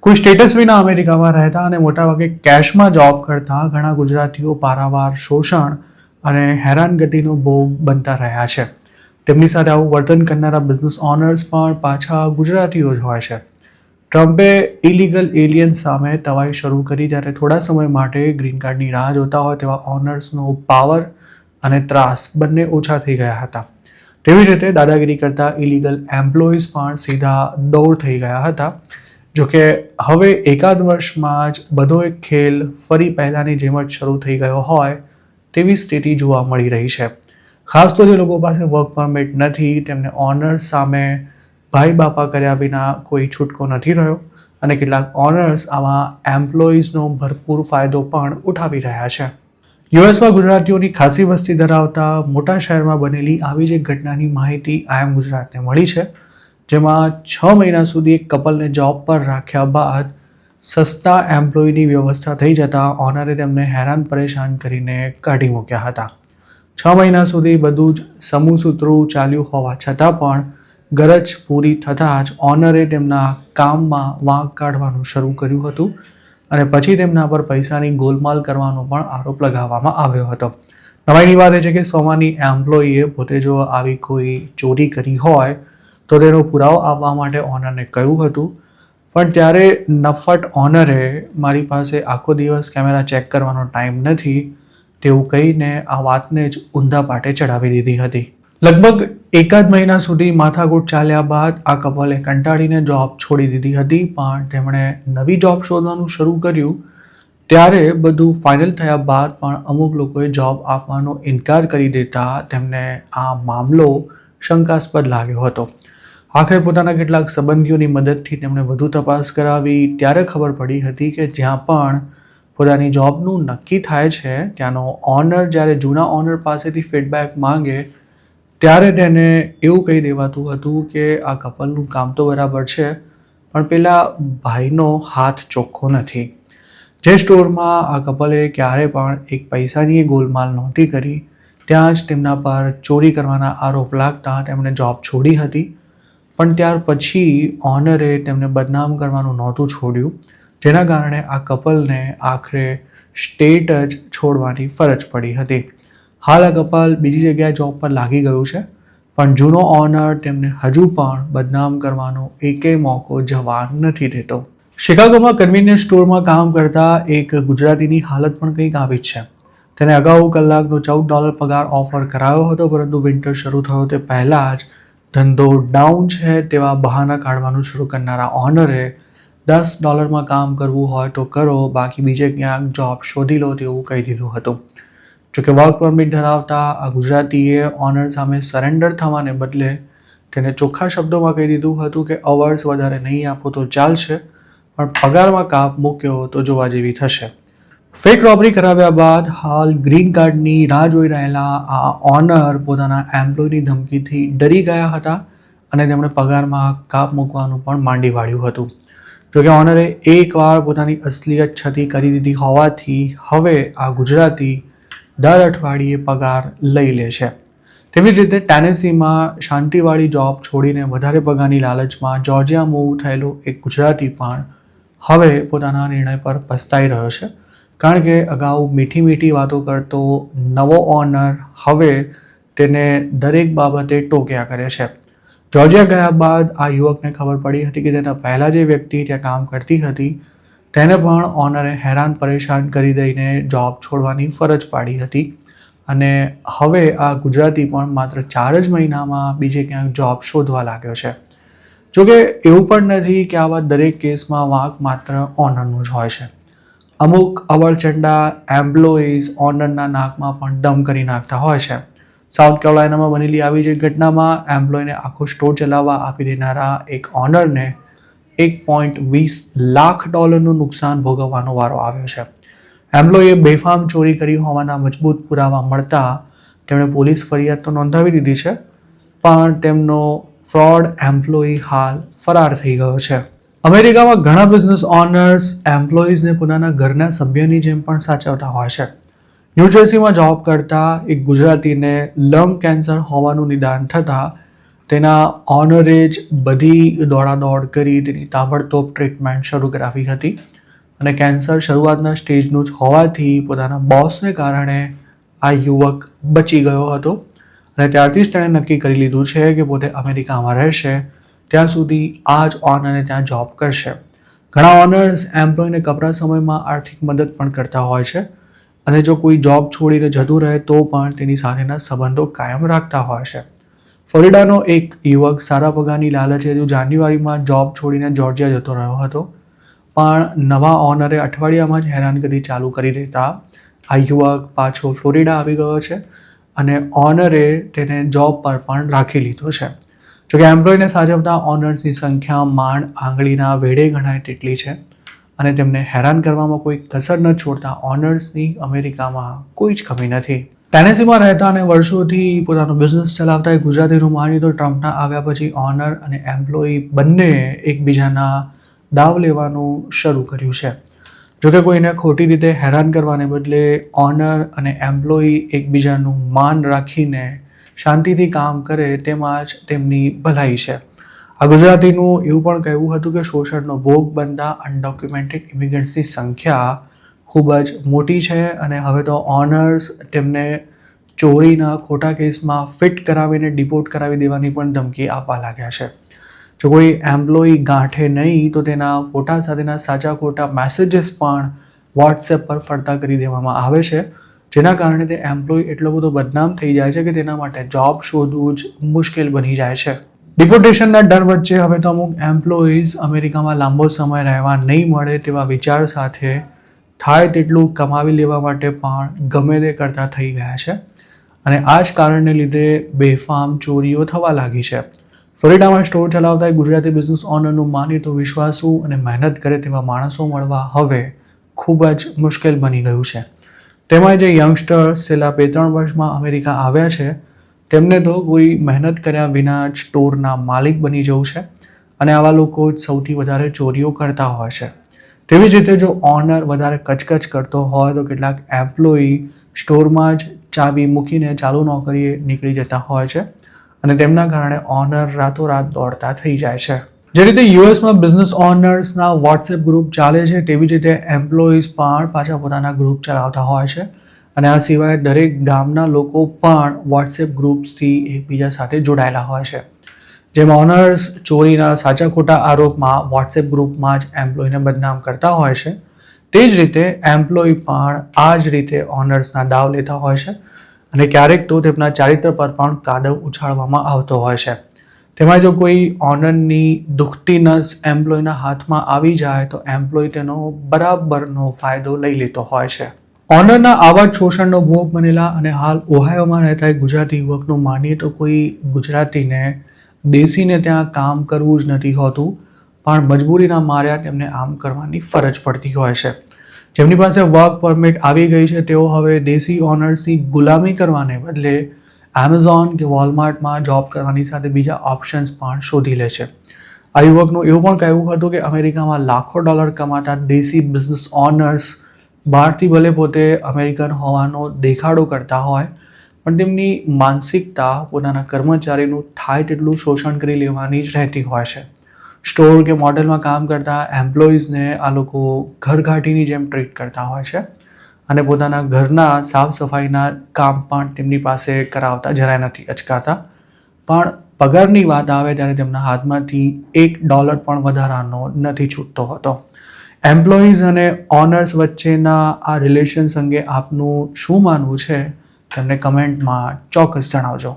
કોઈ સ્ટેટસ વિના અમેરિકામાં રહેતા અને મોટાભાગે કેશમાં જોબ કરતા ઘણા ગુજરાતીઓ પારાવાર શોષણ અને હેરાનગતિનો ભોગ બનતા રહ્યા છે. તેમની સાથે આવું વર્તન કરનારા બિઝનેસ ઓનર્સ પણ પાછા ગુજરાતીઓ જ હોય છે. ટ્રમ્પે ઇલીગલ એલિયન્સ સામે તવાઈ શરૂ કરી ત્યારે થોડા સમય માટે ગ્રીન કાર્ડની રાહ જોતા હોય તેવા ઓનર્સનો પાવર અને ત્રાસ બંને ઓછા થઈ ગયા હતા. તેવી જ રીતે દાદાગીરી કરતા ઇલીગલ એમ્પ્લોઈઝ પણ સીધા દોર થઈ ગયા હતા. જોકે હવે એકાદ વર્ષમાં જ બધો એક ખેલ ફરી પહેલાંની જેમ જ શરૂ થઈ ગયો હોય તેવી સ્થિતિ જોવા મળી રહી છે. ખાસ તો જે લોકો પાસે વર્ક પરમિટ નથી તેમને ઓનર્સ સામે ભાઈ બાપા કર્યા વિના કોઈ છૂટકો નથી રહ્યો અને કેટલાક ઓનર્સ આવા એમ્પ્લોઈઝનો ભરપૂર ફાયદો પણ ઉઠાવી રહ્યા છે. યુએસમાં ગુજરાતીઓની ખાસી વસ્તી ધરાવતા મોટા શહેરમાં બનેલી આવી જ એક ઘટનાની માહિતી આઈ એમ ગુજરાતને મળી છે, જેમાં 6 મહિના સુધી એક કપલને જોબ પર રાખ્યા બાદ સસ્તા એમ્પ્લોયની વ્યવસ્થા થઈ જતાં ઓનરે તેમને હેરાન પરેશાન કરીને કાઢી મૂક્યા હતા. 6 મહિના સુધી બધું જ સમૂહસૂત્રું ચાલ્યું હોવા છતાં પણ ગરજ પૂરી થતાં જ ઓનરે તેમના કામમાં વાંક કાઢવાનું શરૂ કર્યું હતું અને પછી તેમના પર પૈસાની ગોલમાલ કરવાનો પણ આરોપ લગાવવામાં આવ્યો હતો. નવાઈની વાત એ છે કે સોમાની એમ્પ્લોયીએ પોતે જો આવી કોઈ ચોરી કરી હોય તો તેનો પુરાવો આપવા માટે ઓનરને કહ્યું હતું, પણ ત્યારે નફટ ઓનરે મારી પાસે આખો દિવસ કેમેરા ચેક કરવાનો ટાઈમ નથી તેવું કહીને આ વાતને જ ઊંધા પાટે ચડાવી દીધી હતી. લગભગ એકાદ મહિના સુધી માથાકૂટ ચાલ્યા બાદ આ કપલે કંટાળીને જોબ છોડી દીધી હતી, પણ તેમણે નવી જોબ શોધવાનું શરૂ કર્યું. ત્યારે બધું ફાઇનલ થયા બાદ પણ અમુક લોકોએ જોબ આપવાનો ઇનકાર કરી દેતા તેમને આ મામલો શંકાસ્પદ લાગ્યો હતો. આખરે પોતાના કેટલાક સંબંધીઓની મદદથી તેમણે વધુ તપાસ કરાવી ત્યારે ખબર પડી હતી કે જ્યાં પણ પોતાની જોબનું નક્કી થાય છે ત્યાંનો ઓનર જ્યારે જૂના ઓનર પાસેથી ફીડબેક માંગે ત્યારે તેને એવું કહી દેવાતું હતું કે આ કપલનું કામ તો બરાબર છે પણ પેલા ભાઈનો હાથ ચોખ્ખો નથી. જે સ્ટોરમાં આ કપલે ક્યારે પણ એક પૈસાની ગોલમાલ નહોતી કરી ત્યાં જ તેમના પર ચોરી કરવાના આરોપ લાગતા તેમણે જોબ છોડી હતી. પણ ત્યાર પછી ઓનરે તેમને બદનામ કરવાનું નહોતું છોડ્યું, જેના કારણે આ કપલને આખરે સ્ટેટ જ છોડવાની ફરજ પડી હતી. હાલ આ કપલ બીજી જગ્યાએ જોબ પર લાગી ગયું છે, પણ જૂનો ઓનર તેમને હજુ પણ બદનામ કરવાનો એકેય મોકો જવા નથી દેતો. શિકાગોમાં કન્વીનિયન્સ સ્ટોરમાં કામ કરતા એક ગુજરાતીની હાલત પણ કંઈક આવી જ છે. તેને અગાઉ કલાકનો $14 પગાર ઓફર કરાયો હતો, પરંતુ વિન્ટર શરૂ થયો તે પહેલાં જ ધંધો ડાઉન છે તેવા બહાના કાઢવાનું શરૂ કરનારા ઓનરે $10 કામ કરવું હોય તો કરો, બાકી બીજે ક્યાંક જોબ શોધી લો તેવું કહી દીધું હતું. જોકે વર્ક પરમિટ ધરાવતા આ ગુજરાતીએ ઓનર સામે સરેન્ડર થવાને બદલે તેને ચોખ્ખા શબ્દોમાં કહી દીધું હતું કે અવર્સ વધારે નહીં આપો તો ચાલશે, પણ પગારમાં કાપ મૂક્યો તો જોવા જેવી થશે. ફેક રોબરી કરાવ્યા બાદ હાલ ગ્રીન કાર્ડની રાહ જોઈ રહેલા આ ઓનર પોતાના એમ્પ્લોયની ધમકીથી ડરી ગયા હતા અને તેમણે પગારમાં કાપ મૂકવાનું પણ માંડી વાળ્યું હતું. જોકે ઓનરે એકવાર પોતાની અસલિયત છતી કરી દીધી હોવાથી હવે આ ગુજરાતી દર અઠવાડિયે પગાર લઈ લે છે. તેવી જ રીતે ટેનેસીમાં શાંતિવાળી જોબ છોડીને વધારે પગારની લાલચમાં જોર્જિયા મૂવ થયેલો એક ગુજરાતી પણ હવે પોતાના નિર્ણય પર પસ્તાઈ રહ્યો છે, કારણ કે અગાઉ મીઠી મીઠી વાતો કરતો નવો ઓનર હવે તેને દરેક બાબતે ટોક્યા કરે છે. જોર્જિયા ગયા બાદ આ યુવકને ખબર પડી હતી કે તેના પહેલાં જે વ્યક્તિ ત્યાં કામ કરતી હતી તેને પણ ઓનરે હેરાન પરેશાન કરી દઈને જોબ છોડવાની ફરજ પાડી હતી અને હવે આ ગુજરાતી પણ માત્ર 4 જ મહિનામાં બીજે ક્યાંક જોબ શોધવા લાગ્યો છે. જોકે એવું પણ નથી કે આવા દરેક કેસમાં વાંક માત્ર ઓનરનું જ હોય છે. અમુક અવળચંડા એમ્પ્લોઈઝ ઓનરના નાકમાં પણ દમ કરી નાખતા હોય છે. સાઉથ કેરોલાઇનામાં બનેલી આવી જ ઘટનામાં એમ્પ્લોયને આખો સ્ટોર ચલાવવા આપી દેનારા એક ઓનરને $1.20 લાખ નુકસાન ભોગવવાનો વારો આવ્યો છે. એમ્પ્લોયે બેફામ ચોરી કરી હોવાના મજબૂત પુરાવા મળતા તેમણે પોલીસ ફરિયાદ તો નોંધાવી દીધી છે, પણ તેમનો ફ્રોડ એમ્પ્લોયી હાલ ફરાર થઈ ગયો છે. અમેરિકામાં ઘણા બિઝનેસ ઓનર્સ એમ્પ્લોઈઝને પોતાના ઘરના સભ્યની જેમ પણ સાચવતા હોય છે. ન્યૂજર્સીમાં જોબ કરતા એક ગુજરાતીને લંગ કેન્સર હોવાનું નિદાન થતાં તેના ઓનરે જ બધી દોડાદોડ કરી તેની તાબડતોબ ટ્રીટમેન્ટ શરૂ કરાવી હતી અને કેન્સર શરૂઆતના સ્ટેજનું જ હોવાથી પોતાના બોસને કારણે આ યુવક બચી ગયો હતો અને ત્યારથી જ તેણે નક્કી કરી લીધું છે કે પોતે અમેરિકામાં રહેશે ત્યાં સુધી આ જ ઓનરને ત્યાં જોબ કરશે. ઘણા ઓનર્સ એમ્પ્લોયને કપરા સમયમાં આર્થિક મદદ પણ કરતા હોય છે અને જો કોઈ જોબ છોડીને જતું રહે તો પણ તેની સાથેના સંબંધો કાયમ રાખતા હોય છે. ફ્લોરિડાનો એક યુવક સારા પગારની લાલચે જાન્યુઆરીમાં જોબ છોડીને જોર્જિયા જતો રહ્યો હતો, પણ નવા ઓનરે અઠવાડિયામાં જ હેરાનગતિ ચાલુ કરી દેતા આ યુવક પાછો ફ્લોરિડા આવી ગયો છે અને ઓનરે તેને જોબ પર પણ રાખી લીધો છે. જોકે એમ્પ્લોયને સાચવતા ઓનર્સની સંખ્યા માંડ આંગળીના વેઢે ગણાય તેટલી છે અને તેમને હેરાન કરવામાં કોઈ કસર ન છોડતા ઓનર્સની અમેરિકામાં કોઈ જ કમી નથી. ટેનેસીમાં રહેતા અને વર્ષોથી પોતાનો બિઝનેસ ચલાવતા એક ગુજરાતીનું માનીએ તો ટ્રમ્પના આવ્યા પછી ઓનર અને એમ્પ્લોયી બંને એકબીજાના દાવ લેવાનું શરૂ કર્યું છે. જોકે કોઈને ખોટી રીતે હેરાન કરવાને બદલે ઓનર અને એમ્પ્લોયી એકબીજાનું માન રાખીને શાંતિથી કામ કરે તેમાં જ તેમની ભલાઈ છે. આ ગુજરાતીનું એવું પણ કહેવું હતું કે શોષણનો ભોગ બનતા અનડોક્યુમેન્ટેડ ઇમિગ્રન્ટ્સની સંખ્યા ખૂબ જ મોટી છે અને હવે તો ઓનર્સ તેમને ચોરીના ખોટા કેસમાં ફિટ કરાવીને ડિપોર્ટ કરાવી દેવાની પણ ધમકી આપવા લાગ્યા છે. જો કોઈ એમ્પ્લોયી ગાંઠે નહીં તો તેના ફોટા સાથેના સાચા ખોટા મેસેજીસ પણ વોટ્સએપ પર ફરતા કરી દેવામાં આવે છે, જેના કારણે તે એમ્પ્લોયી એટલો બધો બદનામ થઈ જાય છે કે તેના માટે જોબ શોધવું જ મુશ્કેલ બની જાય છે. ડિપોર્ટેશનના ડર વચ્ચે હવે તો અમુક એમ્પ્લોઈઝ અમેરિકામાં લાંબો સમય રહેવા નહીં મળે તેવા વિચાર સાથે થાય તેટલું કમાવી લેવા માટે પણ ગમે તે કરતા થઈ ગયા છે અને આ જ કારણને લીધે બેફામ ચોરીઓ થવા લાગી છે. ફ્લોરિડામાં સ્ટોર ચલાવતા એક ગુજરાતી બિઝનેસ ઓનરનું માનીએ તો વિશ્વાસુ અને મહેનત કરે તેવા માણસો મળવા હવે ખૂબ જ મુશ્કેલ બની ગયું છે. તેમાં જે યંગસ્ટર્સ છેલ્લા 2-3 વર્ષમાં અમેરિકા આવ્યા છે તેમને તો કોઈ મહેનત કર્યા વિના જ સ્ટોરના માલિક બની જવું છે અને આવા લોકો જ સૌથી વધારે ચોરીઓ કરતા હોય છે. તેવી જ રીતે જો ઓનર વધારે કચકચ કરતો હોય તો કેટલાક એમ્પ્લોયી સ્ટોરમાં જ ચાવી મૂકીને ચાલુ નોકરીએ નીકળી જતા હોય છે અને તેમના કારણે ઓનર રાતોરાત દોડતા થઈ જાય છે. જે રીતે યુએસમાં બિઝનેસ ઓનર્સના વોટ્સએપ ગ્રુપ ચાલે છે તેવી જ રીતે એમ્પ્લોઈઝ પણ પાછા પોતાના ગ્રુપ ચલાવતા હોય છે અને આ સિવાય દરેક ગામના લોકો પણ વોટ્સએપ ગ્રુપ્સથી એકબીજા સાથે જોડાયેલા હોય છે. જેમ ઓનર્સ ચોરીના સાચા ખોટા આરોપમાં વોટ્સએપ ગ્રુપમાં જ એમ્પ્લોયીને બદનામ કરતા હોય છે, તે જ રીતે એમ્પ્લોયી પણ આ જ રીતે ઓનર્સના દાવ લેતા હોય છે અને ક્યારેક તો તેમના ચારિત્ર પર પણ કાદવ ઉછાળવામાં આવતો હોય છે. તેમાં જો કોઈ ઓનરની દુખતી નસ એમ્પ્લોયના હાથમાં આવી જાય તો એમ્પ્લોય તેનો બરાબરનો ફાયદો લઈ લેતો હોય છે. ઓનરના આવા જ શોષણનો ભોગ બનેલા અને હાલ ઓહાયોમાં રહેતા એક ગુજરાતી યુવકનું માનીએ તો કોઈ ગુજરાતીને દેશીને ત્યાં કામ કરવું જ નથી હોતું, પણ મજબૂરીના માર્યા તેમને આમ કરવાની ફરજ પડતી હોય છે. જેમની પાસે વર્ક પરમિટ આવી ગઈ છે તેઓ હવે દેશી ઓનર્સની ગુલામી કરવાને બદલે એમેઝોન કે વોલમાર્ટમાં જોબ કરવાની સાથે બીજા ઓપ્શન્સ પણ શોધી લે છે. આ યુવકનું એવું પણ કહેવું હતું કે અમેરિકામાં લાખો ડોલર કમાતા દેશી બિઝનેસ ઓનર્સ બહારથી ભલે પોતે અમેરિકન હોવાનો દેખાડો કરતા હોય પણ તેમની માનસિકતા પોતાના કર્મચારીનું થાય તેટલું શોષણ કરી લેવાની જ રહેતી હોય છે. સ્ટોર કે મોટેલમાં કામ કરતા એમ્પ્લોઈઝને આ લોકો ઘરઘાટીની જેમ ટ્રીટ કરતા હોય છે અને પોતાના ઘરના સાફ સફાઈના કામ પણ તેમની પાસે કરાવતા જરાય નથી અચકાતા, પણ પગારની વાત આવે ત્યારે તેમના હાથમાંથી $1 પણ વધારાનો નથી છૂટતો હતો. એમ્પ્લોઈઝ અને ઓનર્સ વચ્ચેના આ રિલેશન્સ અંગે આપનું શું માનવું છે તેમને કમેન્ટમાં ચોક્કસ જણાવજો.